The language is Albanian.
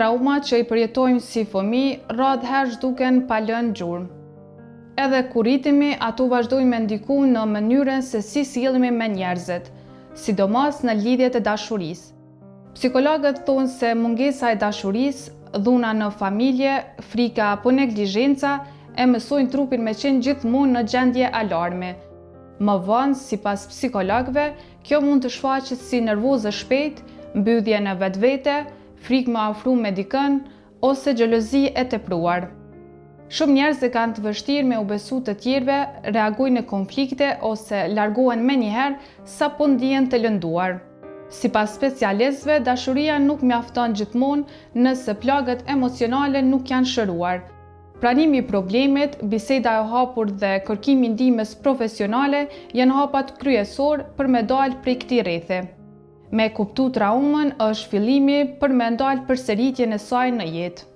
traumat që i përjetojmë si fëmijë radhëherë duken pa lënë gjurmë. Edhe kur rritemi, ato vazhdojnë me ndiku në mënyrën se si sillemi me njerëzit, sidomos në lidhjet e dashurisë. Psikologët thonë se mungesa e dashurisë, dhuna në familje, frika apo neglizhenca e mësojnë trupin me qenë gjithmonë në gjendje alarmi. Më vonë, sipas psikologëve, kjo mund të shfaqet si nervozë shpejt, mbyllje në vetvete, frikë me afru me dikën ose xhelozi e tepruar. Shumë njerëz kanë të vështirë me u besu të tjerëve, reagojnë në konflikte ose largohen menjëherë sapo ndihen të lënduar. Sipas specialistëve, dashuria nuk mjafton gjithmonë nëse plagët emocionale nuk janë shëruar. Pranimi i problemit, biseda e hapur dhe kërkimi i ndihmës profesionale janë hapat kryesor për me dalë prej këtij rrethi. Me kuptu traumën është fillimi për me ndalë përsëritjen e saj në jetë.